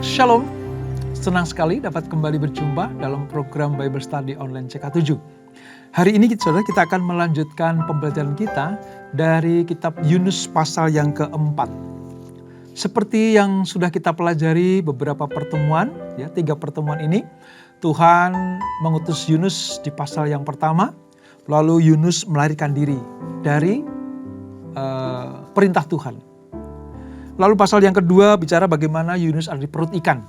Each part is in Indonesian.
Shalom, senang sekali dapat kembali berjumpa dalam program Bible Study Online CK7. Hari ini saudara, kita akan melanjutkan pembelajaran kita dari kitab Yunus pasal yang keempat. Seperti yang sudah kita pelajari beberapa pertemuan, 3 pertemuan ini, Tuhan mengutus Yunus di pasal yang pertama, lalu Yunus melarikan diri dari perintah Tuhan. Lalu pasal yang kedua bicara bagaimana Yunus ada di perut ikan.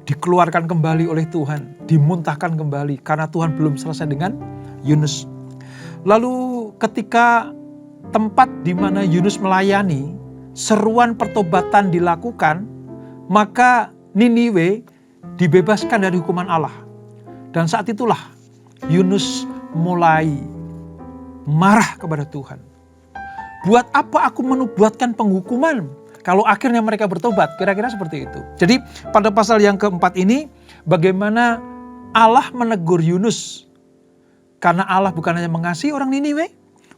Dikeluarkan kembali oleh Tuhan, dimuntahkan kembali karena Tuhan belum selesai dengan Yunus. Lalu ketika tempat di mana Yunus melayani, seruan pertobatan dilakukan, maka Niniwe dibebaskan dari hukuman Allah. Dan saat itulah Yunus mulai marah kepada Tuhan. Buat apa aku menubuatkan penghukuman kalau akhirnya mereka bertobat? Kira-kira seperti itu. Jadi pada pasal yang keempat ini bagaimana Allah menegur Yunus. Karena Allah bukan hanya mengasihi orang Niniwe,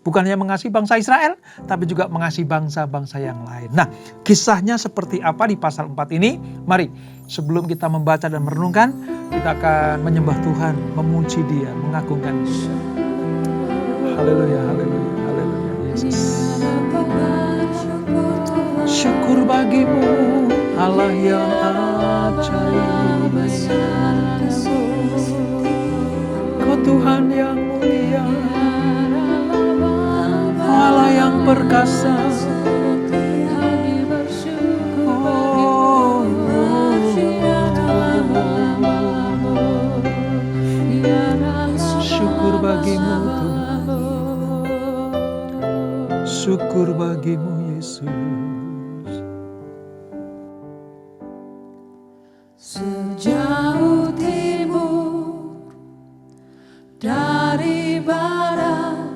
bukan hanya mengasihi bangsa Israel, tapi juga mengasihi bangsa-bangsa yang lain. Nah, kisahnya seperti apa di pasal 4 ini? Mari sebelum kita membaca dan merenungkan, kita akan menyembah Tuhan, memuji Dia, mengagungkan Dia. Haleluya, haleluya, haleluya, Yesus. Syukur bagimu Allah yang ajaib. Kau Tuhan yang mulia, Allah yang perkasa. Syukur bagimu Tuhan, syukur bagimu Yesus. Sejauh timur dari barat,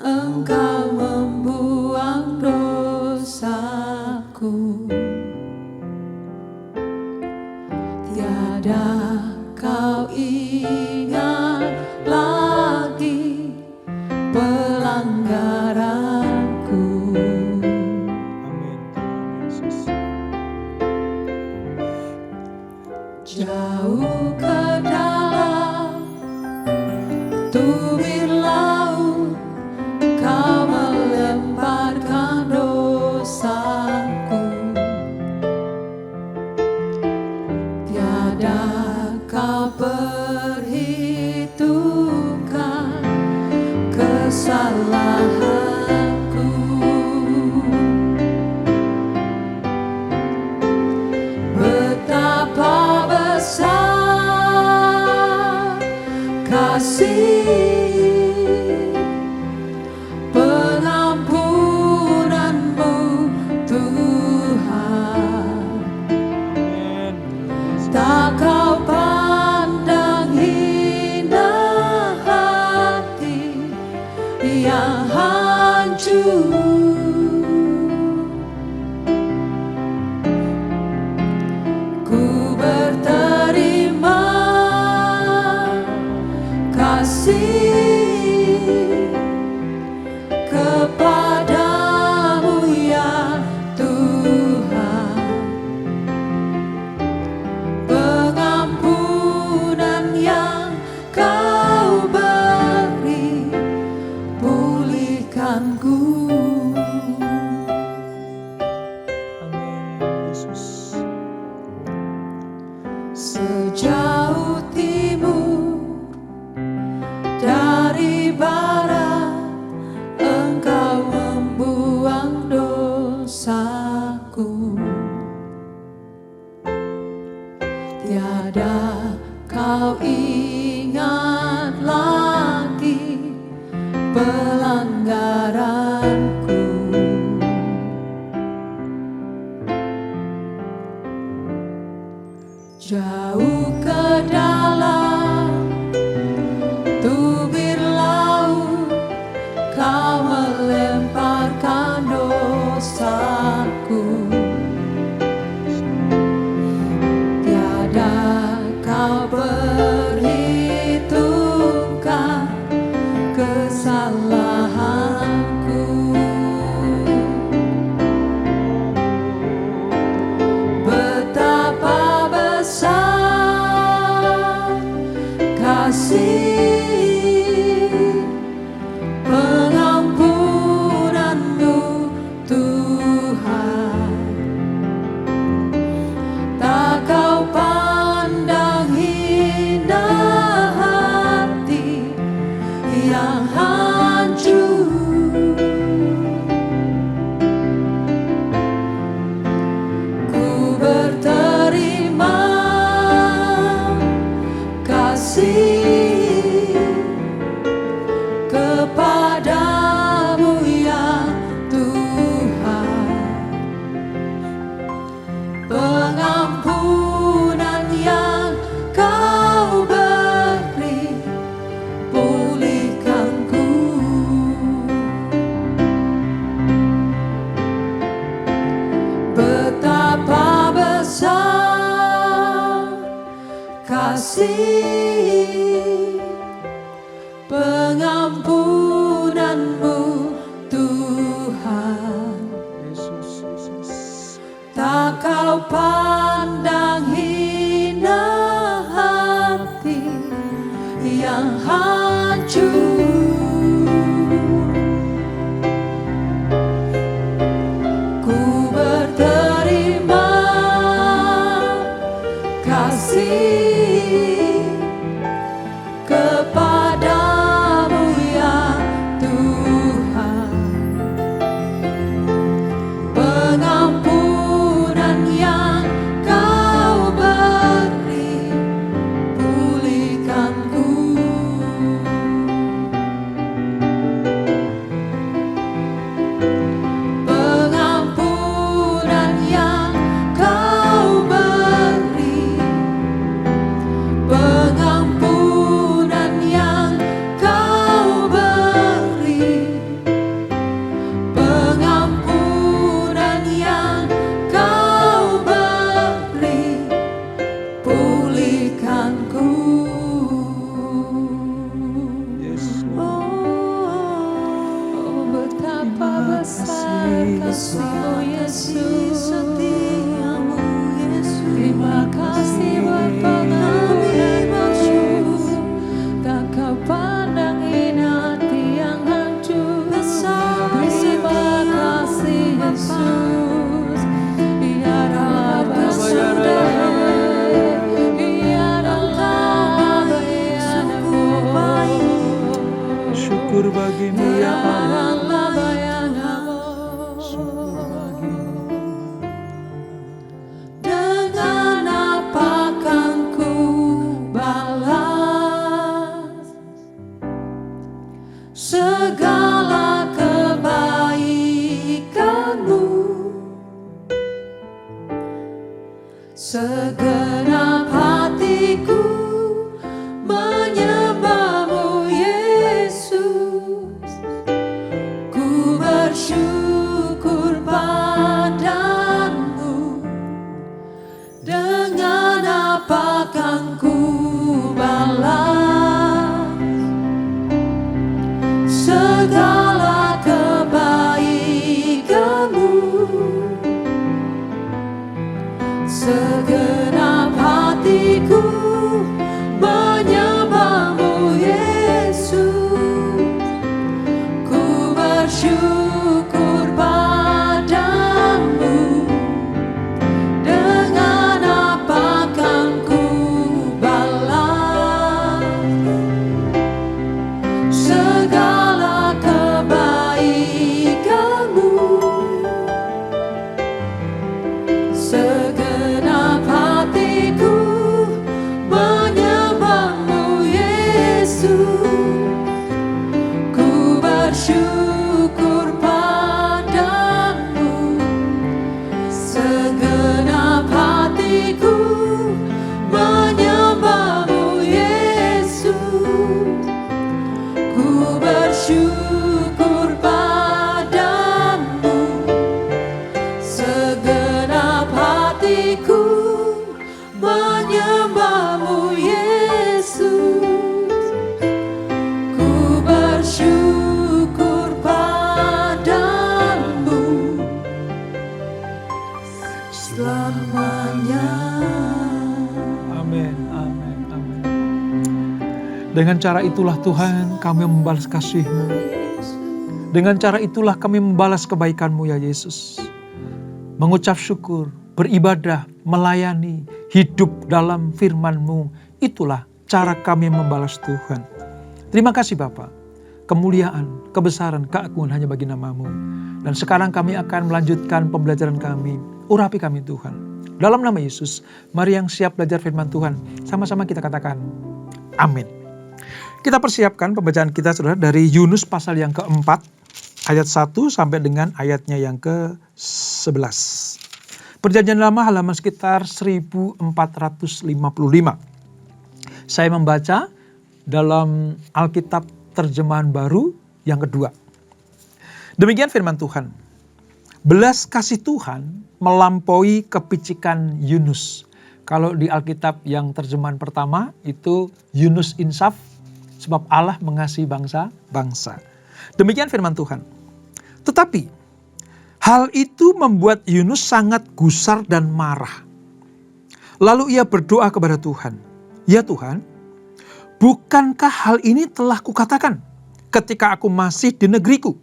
Engkau membuang dosaku. Tiada kau ingat lagi pelanggaranku. Jauh ke dalam tumit laut, Kau melemparkan dosaku. Tiada kau perhitungkan kesalahanku. Betapa besar kasih pengampunanmu Tuhan. Tak kau pandang hina hati yang hancur. Ku berterima kasih kepadamu ya Tuhan. Pengampunan yang Kau beri, pulihkanku. Amin, Yesus. Sejauh timur dari barat, Engkau membuang dosaku. Tiada kau ingat lagi pelanggaranku. Jauh ke dalam tumit laut, Kau melemparkan dosaku. Tiada kau perhitungkan kesalahanku. Tuhan. Tak kau pandang indah hati yang hancur. Ku berterima kasih kepadamu ya Tuhan. Pengampunan yang kau beri pulihkanku. Betapa besar kasih pengampunanmu Tuhan. Tak kau pandang hina hati yang hancur. Ku berterima kasih kepadamu ya Tuhan. Pengampunan yang kau beri pulihkanku. Pengampunan yang kau beri, pengampunan yang kau beri, pengampunan yang kau beri pulihkanku. Oh, betapa besar kasih-Mu Yesus, setiamu Yesus. Terima kasih buat pengampunanmu. Tak kau pandang hina hati yang hancur. Terima kasih Yesus. Ia adalah basudara, ia adalah bayanmu. Syukur bagimu ya Allah. Dengan apa kan ku balas segala kebaikanmu? Segenap hatiku menyembahmu Yesus. Ku bersyukur padamu. Dengan apa kan ku balas segala kebaikanmu? Segenap hatiku menyembahmu Yesus. Ku bersyukur padamu. Dengan apa kan ku balas segala kebaikanmu? Segenap hatiku menyembahmu Yesus. Ku bersyukur padamu. Segenap hatiku menyembahmu Yesus. Ku bersyukur padamu. Segenap hatiku menyembahmu Yesus. Ku bersyukur padamu selamanya. Amin, amin, amin. Dengan cara itulah Tuhan kami membalas kasih-Mu. Dengan cara itulah kami membalas kebaikan-Mu ya Yesus. mengucap syukur, beribadah, melayani, hidup dalam firman-Mu. Itulah cara kami membalas Tuhan. Terima kasih Bapa. Kemuliaan, kebesaran, keagungan hanya bagi nama-Mu. Dan sekarang kami akan melanjutkan pembelajaran kami. Urapi kami Tuhan. Dalam nama Yesus, mari yang siap belajar firman Tuhan. Sama-sama kita katakan, amin. Kita persiapkan pembacaan kita saudara dari Yunus pasal yang keempat, ayat 1 sampai dengan ayatnya yang ke-11. Perjanjian Lama halaman sekitar 1455. Saya membaca dalam Alkitab terjemahan baru yang kedua. Demikian firman Tuhan. Belas kasih Tuhan melampaui kepicikan Yunus. Kalau di Alkitab yang terjemahan pertama itu Yunus insaf, sebab Allah mengasihi bangsa-bangsa. Demikian firman Tuhan. Tetapi hal itu membuat Yunus sangat gusar dan marah. Lalu ia berdoa kepada Tuhan. Ya Tuhan, bukankah hal ini telah kukatakan ketika aku masih di negeriku?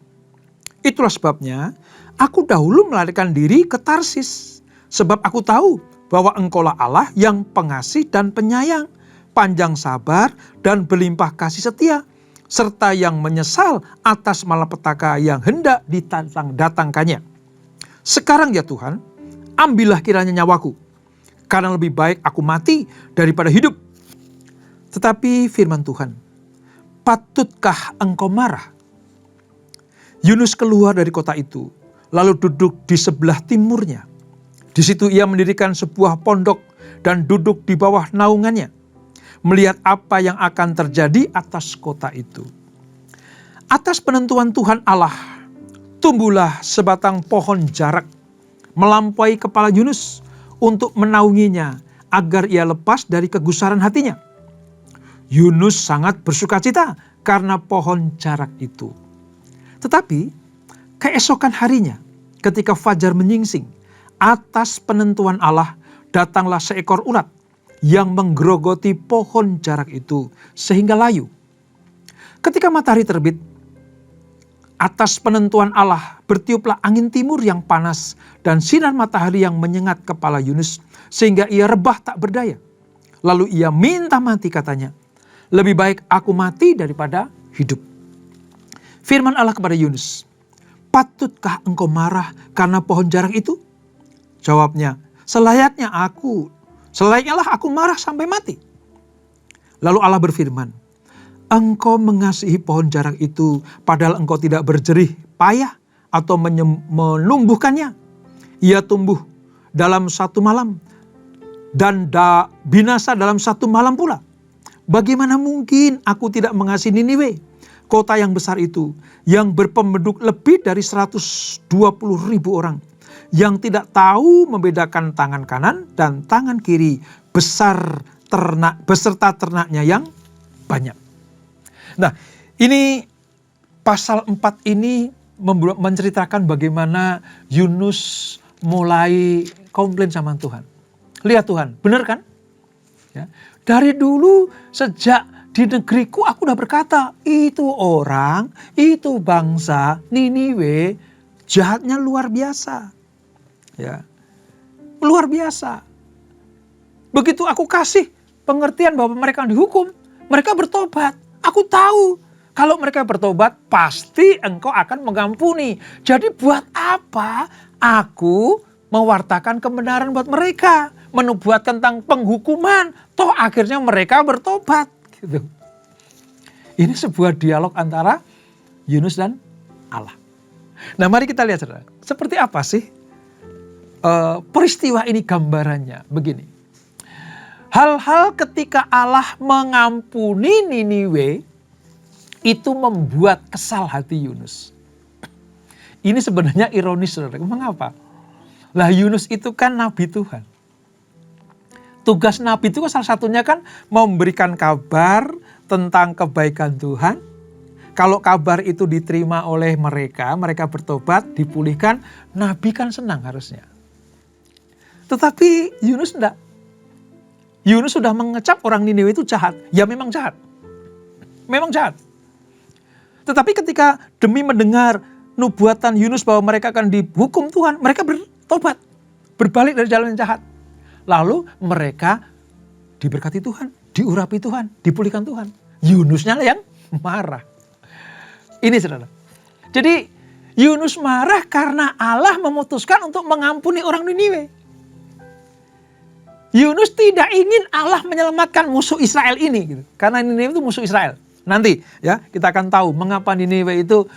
Itulah sebabnya aku dahulu melarikan diri ke Tarsis. Sebab aku tahu bahwa Engkaulah Allah yang pengasih dan penyayang, panjang sabar dan berlimpah kasih setia, serta yang menyesal atas malapetaka yang hendak datangkannya. Sekarang ya Tuhan, ambillah kiranya nyawaku, karena lebih baik aku mati daripada hidup. Tetapi firman Tuhan, patutkah engkau marah? Yunus keluar dari kota itu, lalu duduk di sebelah timurnya. Di situ ia mendirikan sebuah pondok dan duduk di bawah naungannya, melihat apa yang akan terjadi atas kota itu. Atas penentuan Tuhan Allah, tumbuhlah sebatang pohon jarak melampaui kepala Yunus untuk menaunginya agar ia lepas dari kegusaran hatinya. Yunus sangat bersukacita karena pohon jarak itu. Tetapi keesokan harinya ketika fajar menyingsing, atas penentuan Allah datanglah seekor ulat yang menggerogoti pohon jarak itu sehingga layu. Ketika matahari terbit, atas penentuan Allah bertiuplah angin timur yang panas dan sinar matahari yang menyengat kepala Yunus sehingga ia rebah tak berdaya. Lalu ia minta mati katanya, lebih baik aku mati daripada hidup. Firman Allah kepada Yunus, patutkah engkau marah karena pohon jarak itu? Jawabnya, selayaknya lah aku marah sampai mati. Lalu Allah berfirman, engkau mengasihi pohon jarak itu padahal engkau tidak berjerih payah atau menumbuhkannya. Ia tumbuh dalam satu malam dan binasa dalam satu malam pula. Bagaimana mungkin aku tidak mengasihi Niniwe, kota yang besar itu, yang berpenduduk lebih dari 120.000 orang, yang tidak tahu membedakan tangan kanan dan tangan kiri beserta ternaknya yang banyak. Nah, ini pasal 4 ini menceritakan bagaimana Yunus mulai komplain sama Tuhan. Lihat Tuhan, benar kan? Ya. Dari dulu sejak di negeriku aku udah berkata, itu orang, itu bangsa, Niniwe, jahatnya luar biasa. Ya, luar biasa. Begitu aku kasih pengertian bahwa mereka dihukum, mereka bertobat. Aku tahu kalau mereka bertobat pasti engkau akan mengampuni. Jadi buat apa aku mewartakan kebenaran buat mereka, menubuat tentang penghukuman, toh akhirnya mereka bertobat. Gitu. Ini sebuah dialog antara Yunus dan Allah. Nah mari kita lihat saudara, seperti apa sih peristiwa ini gambarannya. Begini, hal-hal ketika Allah mengampuni Niniwe itu membuat kesal hati Yunus. Ini sebenarnya ironis saudara, mengapa? Lah Yunus itu kan nabi Tuhan. Tugas nabi itu salah satunya kan memberikan kabar tentang kebaikan Tuhan. Kalau kabar itu diterima oleh mereka, mereka bertobat, dipulihkan, nabi kan senang harusnya. Tetapi Yunus enggak. Yunus sudah mengecap orang Niniwe itu jahat. Ya memang jahat. Memang jahat. Tetapi ketika demi mendengar nubuatan Yunus bahwa mereka akan dihukum Tuhan, mereka bertobat, berbalik dari jalan yang jahat. Lalu mereka diberkati Tuhan, diurapi Tuhan, dipulihkan Tuhan. Yunusnya yang marah. Ini saudara. Jadi Yunus marah karena Allah memutuskan untuk mengampuni orang Niniwe. Yunus tidak ingin Allah menyelamatkan musuh Israel ini, gitu. Karena Niniwe itu musuh Israel. Nanti ya kita akan tahu mengapa Niniwe itu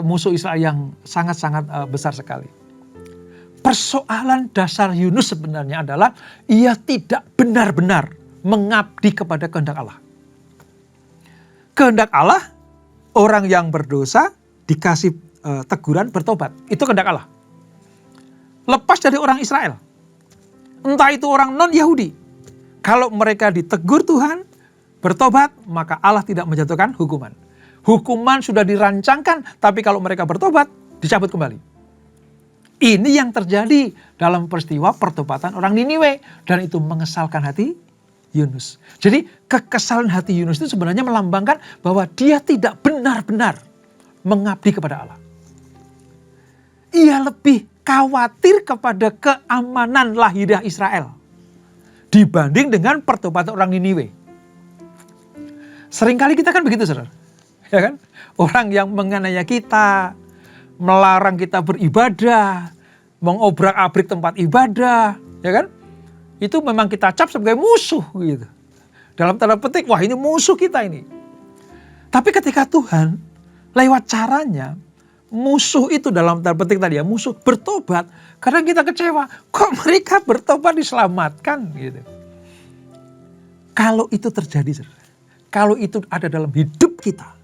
musuh Israel yang sangat-sangat besar sekali. Persoalan dasar Yunus sebenarnya adalah ia tidak benar-benar mengabdi kepada kehendak Allah. Kehendak Allah, orang yang berdosa dikasih teguran bertobat. Itu kehendak Allah. Lepas dari orang Israel. Entah itu orang non-Yahudi. Kalau mereka ditegur Tuhan, bertobat, maka Allah tidak menjatuhkan hukuman. Hukuman sudah dirancangkan, tapi kalau mereka bertobat, dicabut kembali. Ini yang terjadi dalam peristiwa pertobatan orang Niniwe. Dan itu mengesalkan hati Yunus. Jadi kekesalan hati Yunus itu sebenarnya melambangkan bahwa dia tidak benar-benar mengabdi kepada Allah. Ia lebih khawatir kepada keamanan lahiriah Israel dibanding dengan pertobatan orang Niniwe. Seringkali kita kan begitu, saudara. Ya kan? Orang yang menganiaya kita, melarang kita beribadah, mengobrak-abrik tempat ibadah, ya kan? Itu memang kita cap sebagai musuh gitu. Dalam tanda petik, wah ini musuh kita ini. Tapi ketika Tuhan lewat caranya, musuh itu dalam tanda petik tadi ya, musuh bertobat. Kadang kita kecewa, kok mereka bertobat diselamatkan gitu. Kalau itu terjadi, kalau itu ada dalam hidup kita,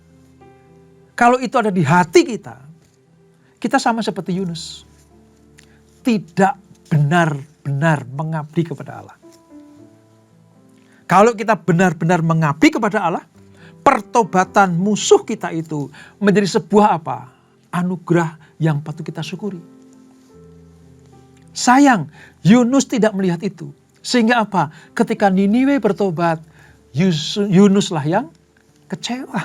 kalau itu ada di hati kita sama seperti Yunus. Tidak benar-benar mengabdi kepada Allah. Kalau kita benar-benar mengabdi kepada Allah, pertobatan musuh kita itu menjadi sebuah apa? Anugerah yang patut kita syukuri. Sayang, Yunus tidak melihat itu. Sehingga apa? Ketika Niniwe bertobat, Yunuslah yang kecewa.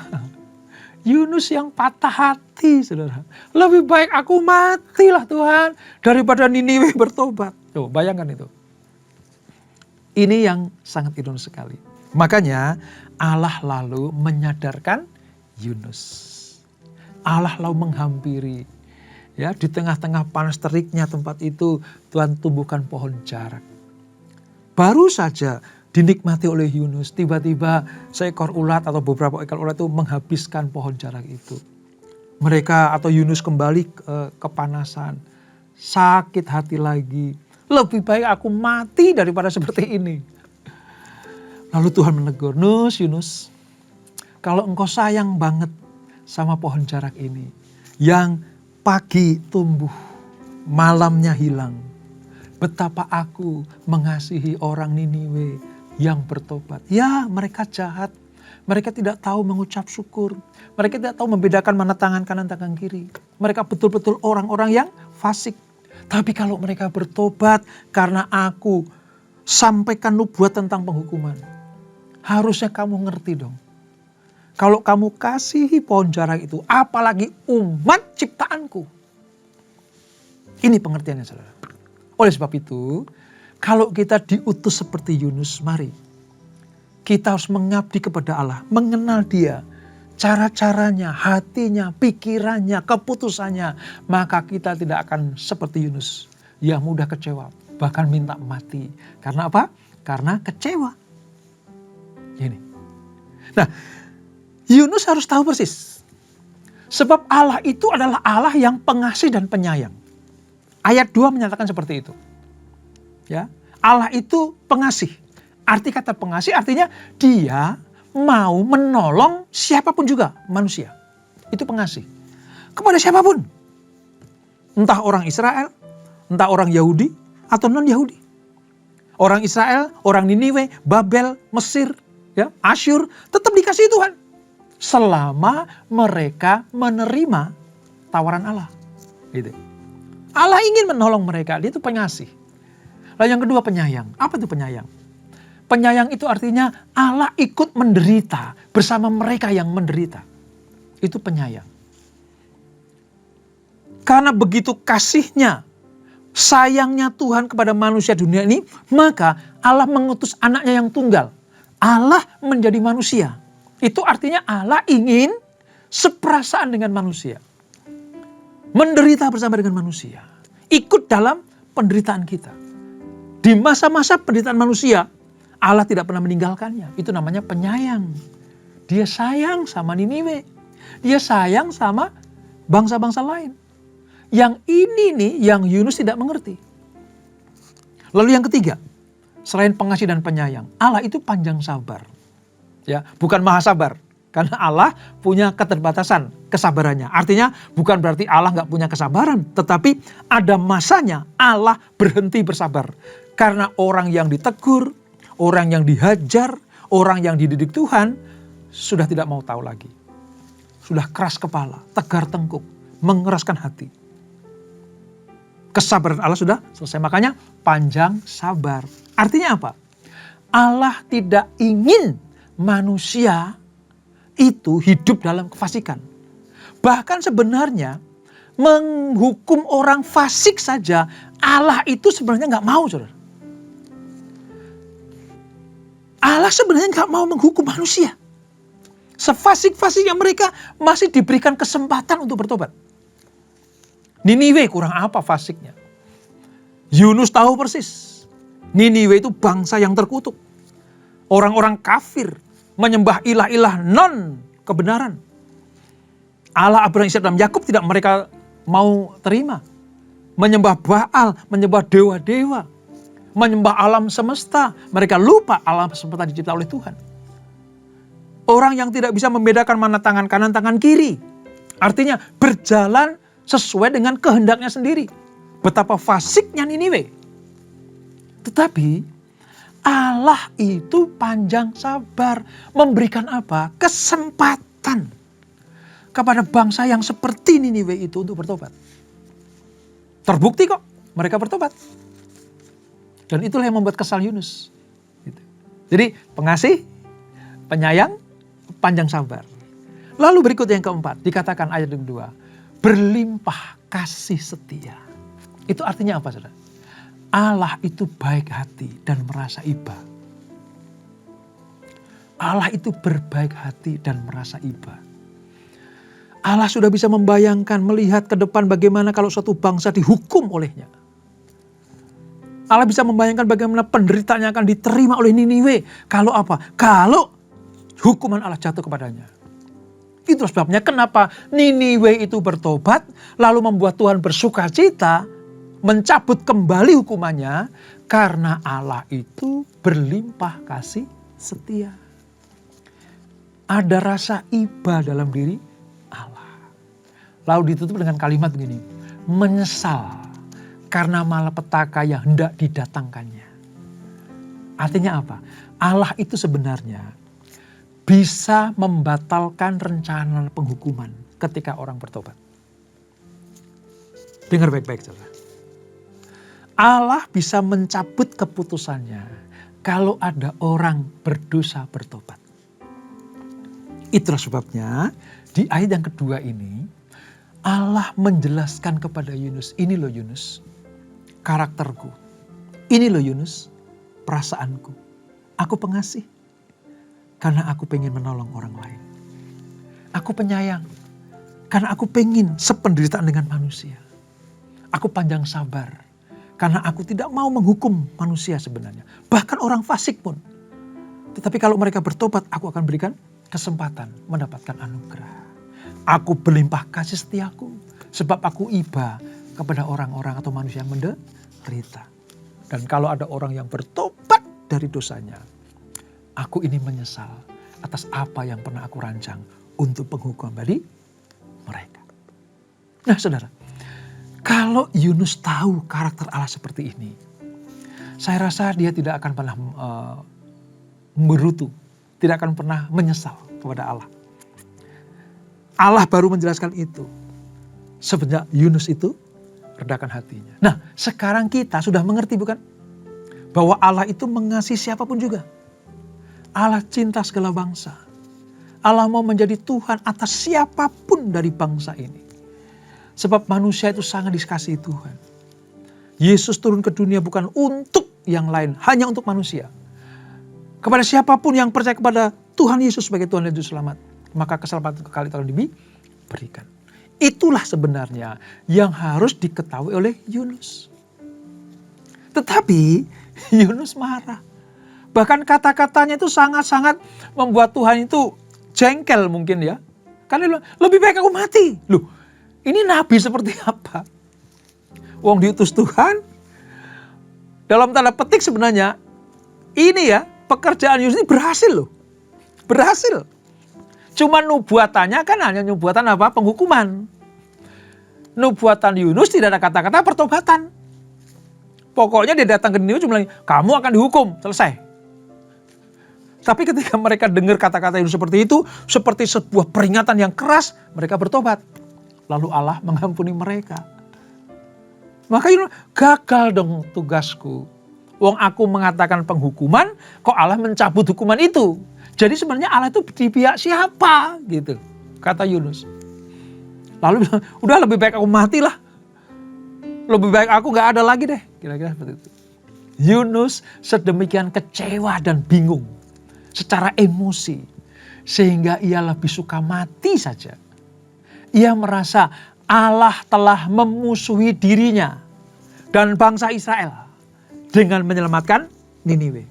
Yunus yang patah hati, saudara. Lebih baik aku matilah Tuhan daripada Niniwe bertobat. Tuh, bayangkan itu. Ini yang sangat ironis sekali. Makanya Allah lalu menyadarkan Yunus. Allah lalu menghampiri. Ya, di tengah-tengah panas teriknya tempat itu Tuhan tumbuhkan pohon jarak. Baru saja dinikmati oleh Yunus, tiba-tiba seekor ulat atau beberapa ekor ulat itu menghabiskan pohon jarak itu. Mereka atau Yunus kembali kepanasan, sakit hati lagi. Lebih baik aku mati daripada seperti ini. Lalu Tuhan menegur, Yunus, kalau engkau sayang banget sama pohon jarak ini, yang pagi tumbuh, malamnya hilang. Betapa aku mengasihi orang Niniwe yang bertobat. Ya, mereka jahat. Mereka tidak tahu mengucap syukur. Mereka tidak tahu membedakan mana tangan kanan, tangan kiri. Mereka betul-betul orang-orang yang fasik. Tapi kalau mereka bertobat karena aku sampaikan nubuat tentang penghukuman. Harusnya kamu ngerti dong. Kalau kamu kasihi pohon jarak itu, apalagi umat ciptaanku. Ini pengertiannya, saudara. Oleh sebab itu, kalau kita diutus seperti Yunus, mari kita harus mengabdi kepada Allah, mengenal Dia, cara-caranya, hatinya, pikirannya, keputusannya. Maka kita tidak akan seperti Yunus yang mudah kecewa, bahkan minta mati. Karena apa? Karena kecewa. Ini. Nah, Yunus harus tahu persis. Sebab Allah itu adalah Allah yang pengasih dan penyayang. Ayat 2 menyatakan seperti itu. Ya, Allah itu pengasih. Arti kata pengasih artinya dia mau menolong siapapun juga manusia. Itu pengasih. Kepada siapapun. Entah orang Israel, entah orang Yahudi atau non-Yahudi. Orang Israel, orang Niniwe, Babel, Mesir, ya, Asyur tetap dikasihi Tuhan. Selama mereka menerima tawaran Allah. Gitu. Allah ingin menolong mereka, dia itu pengasih. Lalu yang kedua penyayang. Apa itu penyayang? Penyayang itu artinya Allah ikut menderita bersama mereka yang menderita. Itu penyayang. Karena begitu kasihnya, sayangnya Tuhan kepada manusia dunia ini, maka Allah mengutus anaknya yang tunggal. Allah menjadi manusia. Itu artinya Allah ingin seperasaan dengan manusia. Menderita bersama dengan manusia. Ikut dalam penderitaan kita. Di masa-masa penderitaan manusia, Allah tidak pernah meninggalkannya. Itu namanya penyayang. Dia sayang sama Niniwe. Dia sayang sama bangsa-bangsa lain. Yang ini nih yang Yunus tidak mengerti. Lalu yang ketiga, selain pengasih dan penyayang, Allah itu panjang sabar. Ya, bukan maha sabar. Karena Allah punya keterbatasan kesabarannya. Artinya bukan berarti Allah nggak punya kesabaran. Tetapi ada masanya Allah berhenti bersabar. Karena orang yang ditegur, orang yang dihajar, orang yang dididik Tuhan sudah tidak mau tahu lagi. Sudah keras kepala, tegar tengkuk, mengeraskan hati. Kesabaran Allah sudah selesai. Makanya panjang sabar. Artinya apa? Allah tidak ingin manusia itu hidup dalam kefasikan. Bahkan sebenarnya menghukum orang fasik saja Allah itu sebenarnya nggak mau, saudara. Allah sebenarnya nggak mau menghukum manusia. Sefasik-fasiknya mereka masih diberikan kesempatan untuk bertobat. Niniwe kurang apa fasiknya? Yunus tahu persis. Niniwe itu bangsa yang terkutuk. Orang-orang kafir menyembah ilah-ilah non kebenaran. Allah Abraham, Ishak dan Yakub tidak mereka mau terima. Menyembah Baal, menyembah dewa-dewa, menyembah alam semesta. Mereka lupa alam semesta dicipta oleh Tuhan. Orang yang tidak bisa membedakan mana tangan kanan, tangan kiri. Artinya berjalan sesuai dengan kehendaknya sendiri. Betapa fasiknya Niniwe. Tetapi Allah itu panjang sabar. Memberikan apa? Kesempatan kepada bangsa yang seperti Niniwe itu untuk bertobat. Terbukti kok mereka bertobat. Dan itulah yang membuat kesal Yunus. Jadi pengasih, penyayang, panjang sabar. Lalu berikut yang keempat, dikatakan ayat yang kedua, berlimpah kasih setia. Itu artinya apa, saudara? Allah itu baik hati dan merasa iba. Allah itu berbaik hati dan merasa iba. Allah sudah bisa membayangkan, melihat ke depan bagaimana kalau suatu bangsa dihukum olehnya. Allah bisa membayangkan bagaimana penderitaannya akan diterima oleh Niniwe. Kalau apa? Kalau hukuman Allah jatuh kepadanya. Itu sebabnya kenapa Niniwe itu bertobat, lalu membuat Tuhan bersuka cita, mencabut kembali hukumannya, karena Allah itu berlimpah kasih setia. Ada rasa iba dalam diri Allah. Lalu ditutup dengan kalimat begini, menyesal karena malapetaka yang hendak didatangkannya. Artinya apa? Allah itu sebenarnya bisa membatalkan rencana penghukuman ketika orang bertobat. Dengar baik-baik, saudara. Allah bisa mencabut keputusannya kalau ada orang berdosa bertobat. Itulah sebabnya di ayat yang kedua ini Allah menjelaskan kepada Yunus, ini loh Yunus karakterku, ini loh Yunus perasaanku. Aku pengasih karena aku pengen menolong orang lain. Aku penyayang karena aku pengen sependeritaan dengan manusia. Aku panjang sabar karena aku tidak mau menghukum manusia sebenarnya. Bahkan orang fasik pun. Tetapi kalau mereka bertobat, aku akan berikan kesempatan mendapatkan anugerah. Aku berlimpah kasih setiaku. Sebab aku iba kepada orang-orang atau manusia yang menderita. Dan kalau ada orang yang bertobat dari dosanya, aku ini menyesal atas apa yang pernah aku rancang untuk penghukuman bagi mereka. Nah, saudara, kalau Yunus tahu karakter Allah seperti ini, saya rasa dia tidak akan pernah berutu, tidak akan pernah menyesal kepada Allah. Allah baru menjelaskan itu semenjak Yunus itu redakan hatinya. Nah, sekarang kita sudah mengerti bukan? Bahwa Allah itu mengasihi siapapun juga. Allah cinta segala bangsa. Allah mau menjadi Tuhan atas siapapun dari bangsa ini. Sebab manusia itu sangat dikasihi Tuhan. Yesus turun ke dunia bukan untuk yang lain, hanya untuk manusia. Kepada siapapun yang percaya kepada Tuhan Yesus sebagai Tuhan dan Juru Selamat, maka keselamatan kekal itu akan diberikan. Itulah sebenarnya yang harus diketahui oleh Yunus. Tetapi Yunus marah. Bahkan kata-katanya itu sangat-sangat membuat Tuhan itu jengkel mungkin ya. Karena dia bilang, lebih baik aku mati. Loh, ini nabi seperti apa? Wong diutus Tuhan. Dalam tanda petik sebenarnya, ini ya, pekerjaan Yunus ini berhasil loh. Berhasil. Cuma nubuatannya kan hanya nubuatan apa? Penghukuman. Nubuatan Yunus tidak ada kata-kata pertobatan. Pokoknya dia datang ke Niniwe cuma bilang, kamu akan dihukum, selesai. Tapi ketika mereka dengar kata-kata Yunus seperti itu, seperti sebuah peringatan yang keras, mereka bertobat. Lalu Allah mengampuni mereka. Maka Yunus, gagal dong tugasku. Wong aku mengatakan penghukuman, kok Allah mencabut hukuman itu. Jadi sebenarnya Allah itu di pihak siapa? Gitu, kata Yunus. Lalu bilang, udah lebih baik aku matilah. Lebih baik aku gak ada lagi deh. Kira-kira seperti itu. Yunus sedemikian kecewa dan bingung. Secara emosi. Sehingga ia lebih suka mati saja. Ia merasa Allah telah memusuhi dirinya. Dan bangsa Israel. Dengan menyelamatkan Niniwe.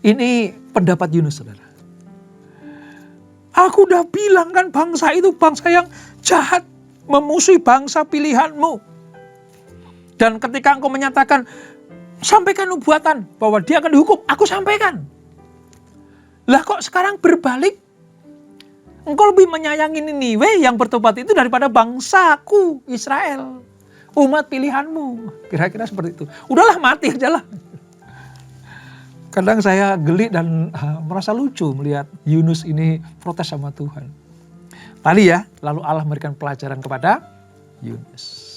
Ini pendapat Yunus, saudara. Aku udah bilang kan bangsa itu bangsa yang jahat. Memusuhi bangsa pilihanmu. Dan ketika engkau menyatakan, sampaikan nubuatan bahwa dia akan dihukum, aku sampaikan. Lah kok sekarang berbalik? Engkau lebih menyayangi Niniwe yang bertobat itu daripada bangsaku Israel. Umat pilihanmu. Kira-kira seperti itu. Udahlah mati aja lah. Kadang saya geli dan merasa lucu melihat Yunus ini protes sama Tuhan. Tadi ya, lalu Allah memberikan pelajaran kepada Yunus.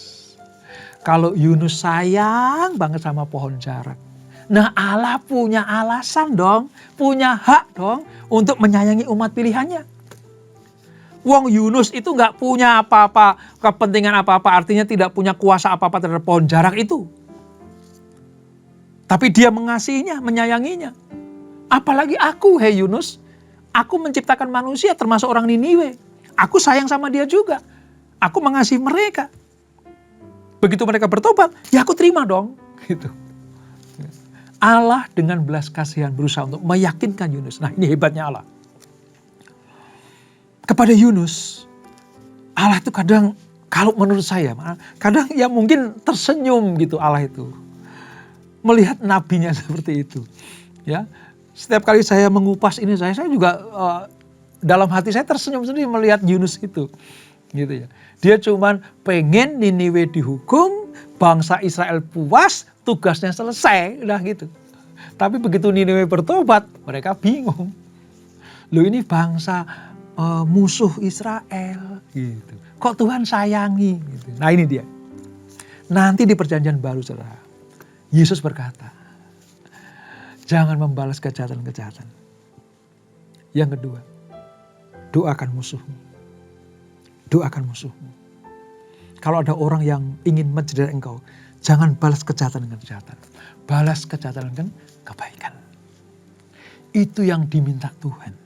Kalau Yunus sayang banget sama pohon jarak. Nah Allah punya alasan dong, punya hak dong untuk menyayangi umat pilihannya. Wong Yunus itu gak punya apa-apa, kepentingan apa-apa, artinya tidak punya kuasa apa-apa terhadap pohon jarak itu. Tapi dia mengasihinya, menyayanginya. Apalagi aku, hei Yunus, aku menciptakan manusia termasuk orang Niniwe. Aku sayang sama dia juga. Aku mengasihi mereka. Begitu mereka bertobat, ya aku terima dong. Gitu. Allah dengan belas kasihan berusaha untuk meyakinkan Yunus. Nah ini hebatnya Allah. Kepada Yunus, Allah itu kadang, kalau menurut saya, kadang ya mungkin tersenyum gitu Allah itu. Melihat nabinya seperti itu. Ya, setiap kali saya mengupas ini, saya juga dalam hati saya tersenyum sendiri melihat Yunus itu. Gitu ya. Dia cuman pengen Niniwe dihukum, bangsa Israel puas, tugasnya selesai, udah gitu. Tapi begitu Niniwe bertobat, mereka bingung. Loh ini bangsa musuh Israel, gitu. Kok Tuhan sayangi? Gitu. Nah ini dia. Nanti di perjanjian baru, saudara, Yesus berkata, jangan membalas kejahatan-kejahatan. Yang kedua, doakan musuhmu. Doakan musuhmu. Kalau ada orang yang ingin mencederai engkau, jangan balas kejahatan dengan kejahatan. Balas kejahatan dengan kebaikan. Itu yang diminta Tuhan.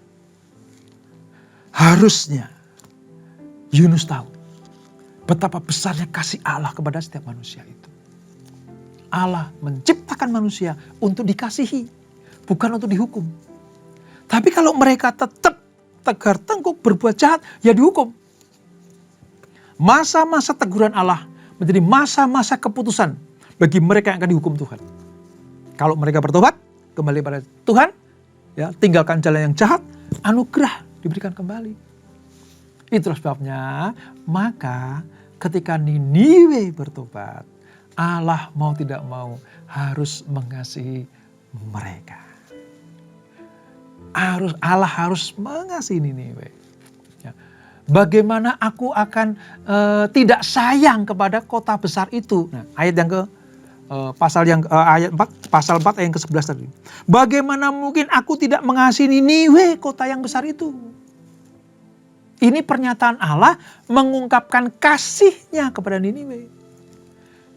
Harusnya Yunus tahu betapa besarnya kasih Allah kepada setiap manusia itu. Allah menciptakan manusia untuk dikasihi, bukan untuk dihukum. Tapi kalau mereka tetap tegar tengkuk berbuat jahat, ya dihukum. Masa-masa teguran Allah menjadi masa-masa keputusan bagi mereka yang akan dihukum Tuhan. Kalau mereka bertobat, kembali pada Tuhan, ya tinggalkan jalan yang jahat, anugerah diberikan kembali. Itulah sebabnya, maka ketika Niniwe bertobat, Allah mau tidak mau harus mengasihi mereka. Allah harus mengasihi Niniwe. Ya. Bagaimana aku akan tidak sayang kepada kota besar itu? Nah, ayat yang ke ayat 4, pasal 4 ayat yang ke-11 tadi. Bagaimana mungkin aku tidak mengasihi Niniwe, kota yang besar itu? Ini pernyataan Allah mengungkapkan kasih-Nya kepada Niniwe.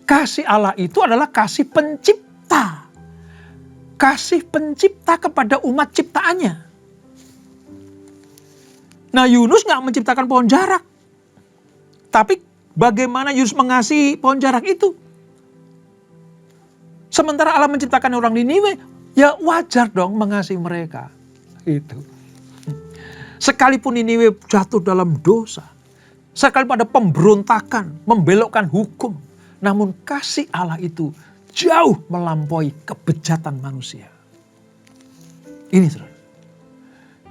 Kasih Allah itu adalah kasih pencipta. Kasih pencipta kepada umat ciptaannya. Nah, Yunus gak menciptakan pohon jarak. Tapi bagaimana Yunus mengasihi pohon jarak itu? Sementara Allah menciptakan orang Niniwe, ya wajar dong mengasihi mereka. Itu. Sekalipun Niniwe jatuh dalam dosa, sekalipun ada pemberontakan, membelokkan hukum, namun kasih Allah itu jauh melampaui kebejatan manusia. Ini saudara.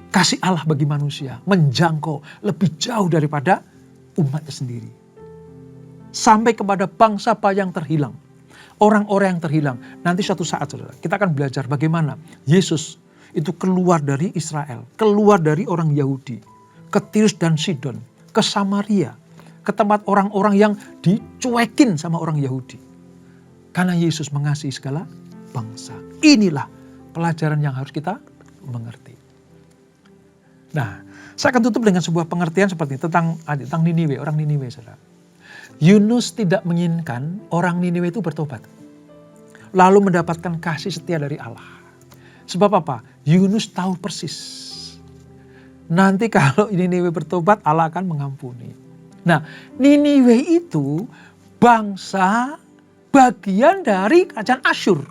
Kasih Allah bagi manusia menjangkau lebih jauh daripada umatnya sendiri. Sampai kepada bangsa yang terhilang. Orang-orang yang terhilang. Nanti suatu saat saudara, kita akan belajar bagaimana Yesus itu keluar dari Israel, keluar dari orang Yahudi, ke Tirus dan Sidon, ke Samaria, ke tempat orang-orang yang dicuekin sama orang Yahudi. Karena Yesus mengasihi segala bangsa. Inilah pelajaran yang harus kita mengerti. Nah, saya akan tutup dengan sebuah pengertian seperti ini tentang Niniwe, orang Niniwe, saudara. Yunus tidak menginginkan orang Niniwe itu bertobat, lalu mendapatkan kasih setia dari Allah. Sebab apa? Yunus tahu persis. Nanti kalau Niniwe bertobat, Allah akan mengampuni. Nah, Niniwe itu bangsa bagian dari kerajaan Asyur.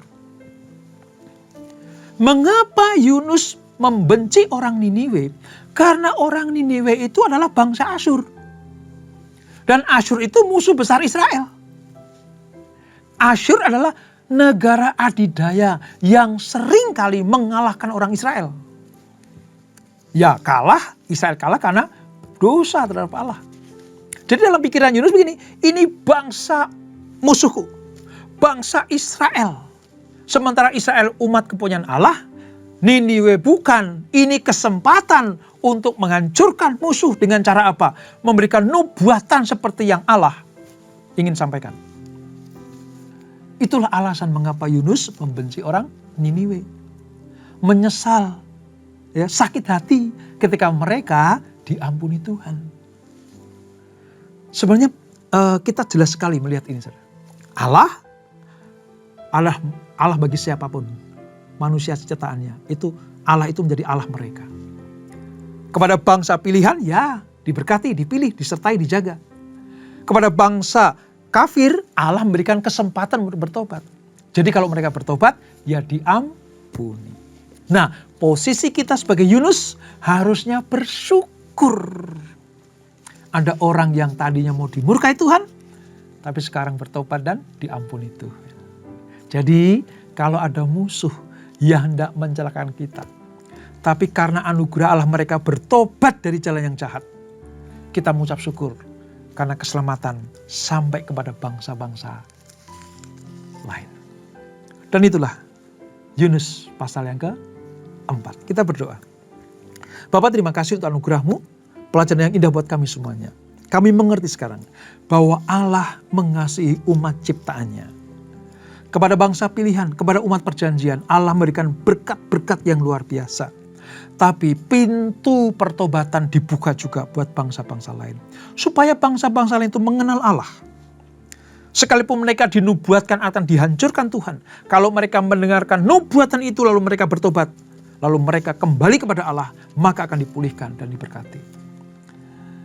Mengapa Yunus membenci orang Niniwe? Karena orang Niniwe itu adalah bangsa Asyur. Dan Asyur itu musuh besar Israel. Asyur adalah negara adidaya yang sering kali mengalahkan orang Israel. Ya Israel kalah karena dosa terhadap Allah. Jadi dalam pikiran Yunus begini, ini bangsa musuhku, bangsa Israel. Sementara Israel umat kepunyaan Allah, Niniwe bukan. Ini kesempatan untuk menghancurkan musuh dengan cara apa? Memberikan nubuatan seperti yang Allah ingin sampaikan. Itulah alasan mengapa Yunus membenci orang Niniwe. Menyesal, ya, sakit hati ketika mereka diampuni Tuhan. Sebenarnya kita jelas sekali melihat ini, saudara. Allah bagi siapapun, manusia ciptaannya, itu Allah itu menjadi Allah mereka. Kepada bangsa pilihan, ya diberkati, dipilih, disertai, dijaga. Kepada bangsa kafir, Allah memberikan kesempatan untuk bertobat. Jadi kalau mereka bertobat, ya diampuni. Nah, posisi kita sebagai Yunus harusnya bersyukur. Ada orang yang tadinya mau dimurkai Tuhan, tapi sekarang bertobat dan diampuni Tuhan. Jadi kalau ada musuh yang hendak mencelakakan kita, tapi karena anugerah Allah mereka bertobat dari jalan yang jahat, kita mengucap syukur. Karena keselamatan sampai kepada bangsa-bangsa lain. Dan itulah Yunus pasal yang ke-4. Kita berdoa. Bapa, terima kasih untuk anugerah-Mu, pelajaran yang indah buat kami semuanya. Kami mengerti sekarang bahwa Allah mengasihi umat ciptaannya. Kepada bangsa pilihan, kepada umat perjanjian, Allah memberikan berkat-berkat yang luar biasa. Tapi pintu pertobatan dibuka juga buat bangsa-bangsa lain. Supaya bangsa-bangsa lain itu mengenal Allah. Sekalipun mereka dinubuatkan akan dihancurkan Tuhan. Kalau mereka mendengarkan nubuatan itu lalu mereka bertobat. Lalu mereka kembali kepada Allah. Maka akan dipulihkan dan diberkati.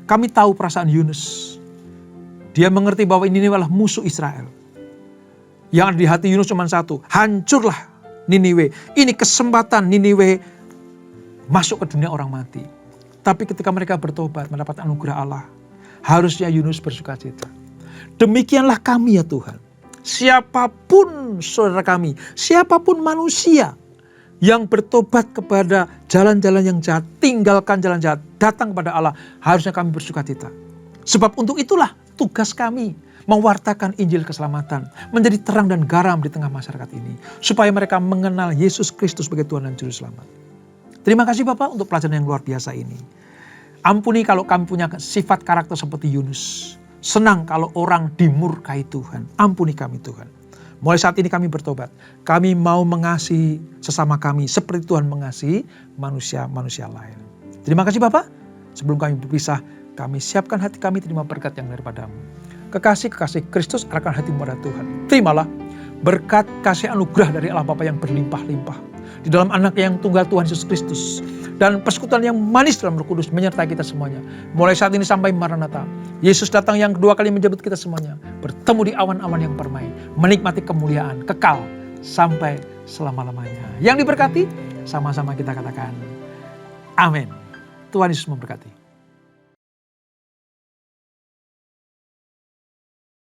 Kami tahu perasaan Yunus. Dia mengerti bahwa ini adalah musuh Israel. Yang ada di hati Yunus cuma satu. Hancurlah Niniwe. Ini kesempatan Niniwe masuk ke dunia orang mati. Tapi ketika mereka bertobat mendapat anugerah Allah, harusnya Yunus bersukacita. Demikianlah kami ya Tuhan. Siapapun saudara kami, siapapun manusia yang bertobat kepada jalan-jalan yang jahat, tinggalkan jalan jahat, datang kepada Allah, harusnya kami bersukacita. Sebab untuk itulah tugas kami mewartakan Injil keselamatan, menjadi terang dan garam di tengah masyarakat ini, supaya mereka mengenal Yesus Kristus sebagai Tuhan dan Juru Selamat. Terima kasih Bapak untuk pelajaran yang luar biasa ini. Ampuni kalau kami punya sifat karakter seperti Yunus. Senang kalau orang dimurkai Tuhan. Ampuni kami Tuhan. Mulai saat ini kami bertobat. Kami mau mengasihi sesama kami seperti Tuhan mengasihi manusia-manusia lain. Terima kasih Bapak. Sebelum kami berpisah, kami siapkan hati kami terima berkat yang daripadamu. Kekasih-kekasih Kristus arahkan hatimu pada Tuhan. Terimalah berkat kasih anugerah dari Allah Bapa yang berlimpah-limpah di dalam anak yang tunggal Tuhan Yesus Kristus, dan persekutuan yang manis dalam Roh Kudus menyertai kita semuanya. Mulai saat ini sampai Maranatha, Yesus datang yang kedua kali menjemput kita semuanya, bertemu di awan-awan yang permai, menikmati kemuliaan kekal sampai selama-lamanya. Yang diberkati, sama-sama kita katakan amin. Tuhan Yesus memberkati.